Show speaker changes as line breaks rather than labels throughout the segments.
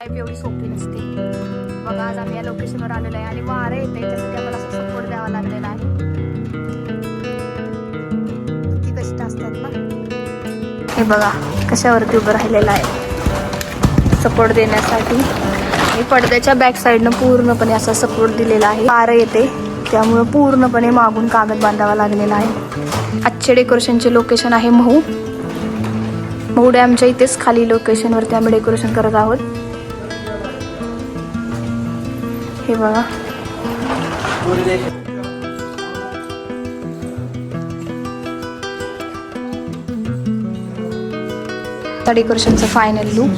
एवढी सोपी नसते. बघा आज आम्ही या लोकेशनवर आलेलो आहे आणि वारं येते त्यासाठी आम्हाला असं सपोर्ट द्यावा लागलेला आहे. किती कष्ट असतात ना. हे बघा कशावरती उभं राहिलेलं आहे सपोर्ट देण्यासाठी. आणि पडद्याच्या बॅक साईडनं पूर्णपणे असा सपोर्ट दिलेला आहे. वारं येते त्यामुळे पूर्णपणे मागून कागद बांधावा लागलेला आहे. आजचे डेकोरेशनचे लोकेशन आहे महू डॅमच्या इथेच खाली लोकेशनवरती आम्ही डेकोरेशन करत आहोत. हे बघा डेकोरेशनचं फायनल लुक.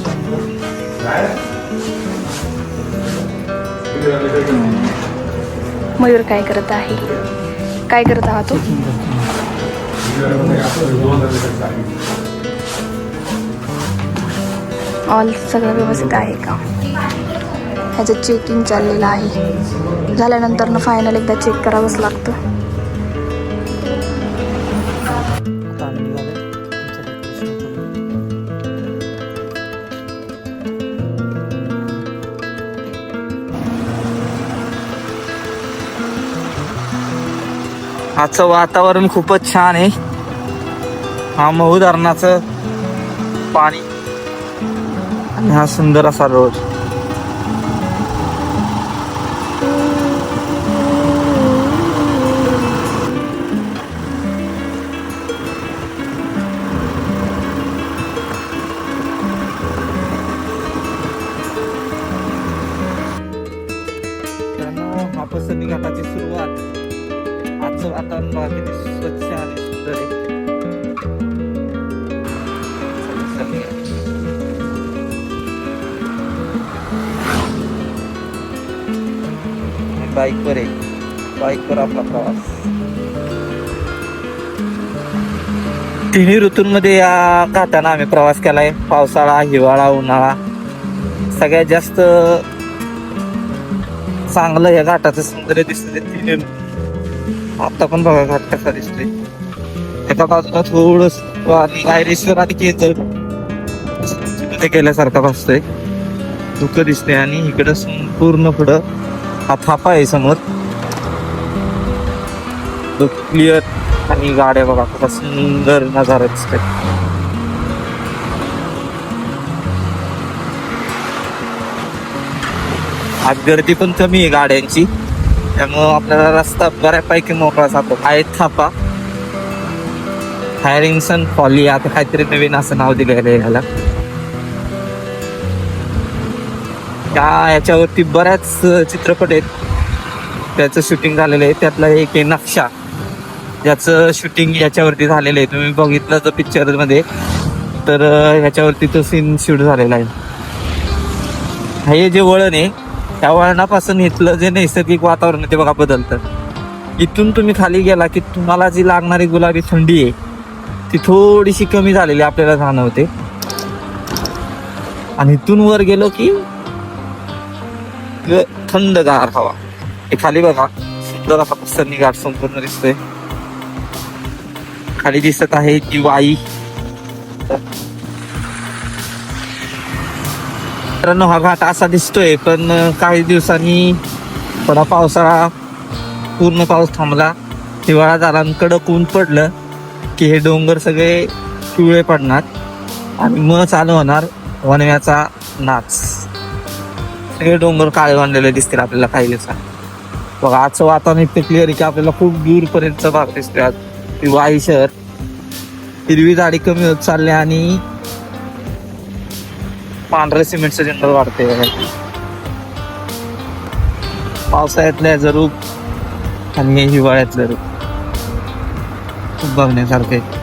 मयूर काय करत आहे? काय करत आहात तू? ऑल सगळं व्यवस्थित आहे का? ह्याचं चेकिंग चाललेलं आहे. झाल्यानंतर ना फायनल एकदा चेक करावंच लागतं.
आजचं वातावरण खूपच छान आहे. हा महू धरणाचं पाणी आणि हा सुंदर असा रोड. हापसनी घाटाची सुरुवात. आजचं वातावरण बघा किती स्वच्छ आणि सुंदर आहे. बाईकवर आहे. बाईकवर आपला प्रवास. तिन्ही ऋतूंमध्ये या घाटानं आम्ही प्रवास केलाय. पावसाळा, हिवाळा, उन्हाळा. सगळ्यात जास्त चांगलं या घाटाचं सौंदर्य दिसतं तिन्ही. आता पण बघा घाट कसा दिसतोय. एका बाजूला थोडस आयरेश्वर आणि केंद्र केल्यासारखा भासतोय. दुःख दिसते आणि इकडं पूर्ण पुढं हा थापा आहे समोर. क्लिअर आणि गाड्या बघा कसा सुंदर नजारा दिसतोय. आज गर्दी पण कमी आहे गाड्यांची, त्यामुळं आपल्याला रस्ता बऱ्यापैकी मोकळा जातो. आहे थापा हॅरिंग्सन फॉली, आता काहीतरी नवीन असं नाव दिलेलं आहे ह्याला. याच्यावरती बऱ्याच चित्रपट आहेत त्याचं शूटिंग झालेलं आहे. त्यातला एक आहे नक्षा, ज्याचं शूटिंग याच्यावरती झालेलं आहे. तुम्ही बघितलं तर पिक्चर मध्ये तर ह्याच्यावरती तो सीन शूट झालेला आहे. हे जे वळण आहे त्या वळणापासून इथलं जे नैसर्गिक वातावरण ते बघा बदलतं. इथून तुम्ही खाली गेला की तुम्हाला जी लागणारी गुलाबी थंडी आहे ती थोडीशी कमी झालेली आपल्याला जाणवते. आणि इथून वर गेलो की थंडगार हवा. हे खाली बघा सुंदर असा पसरणी घाट संपूर्ण दिसतोय. खाली दिसत आहे ती वाई. मित्रांनो हा घाट असा दिसतोय, पण काही दिवसांनी थोडा पावसाळा पूर्ण पाऊस थांबला, हिवाळा झाला आणि कडक ऊन पडलं की हे डोंगर सगळे पिवळे पडणार आणि मग चालू होणार वणव्याचा नाच. सगळे डोंगर काळे बांधलेले दिसतील आपल्याला काही दिवसांनी. बघा आजचं वातावरण इतकं क्लिअर आहे की आपल्याला खूप दूरपर्यंत भाग दिसतोय. आज वाई शहर हिरवी झाडी कमी होत चालली आणि पांढऱ्या सिमेंटचं जंगल वाढते. पावसाळ्यातल्या जरूप आणि हिवाळ्यातलं रूप खूप बघण्यासारखं आहे.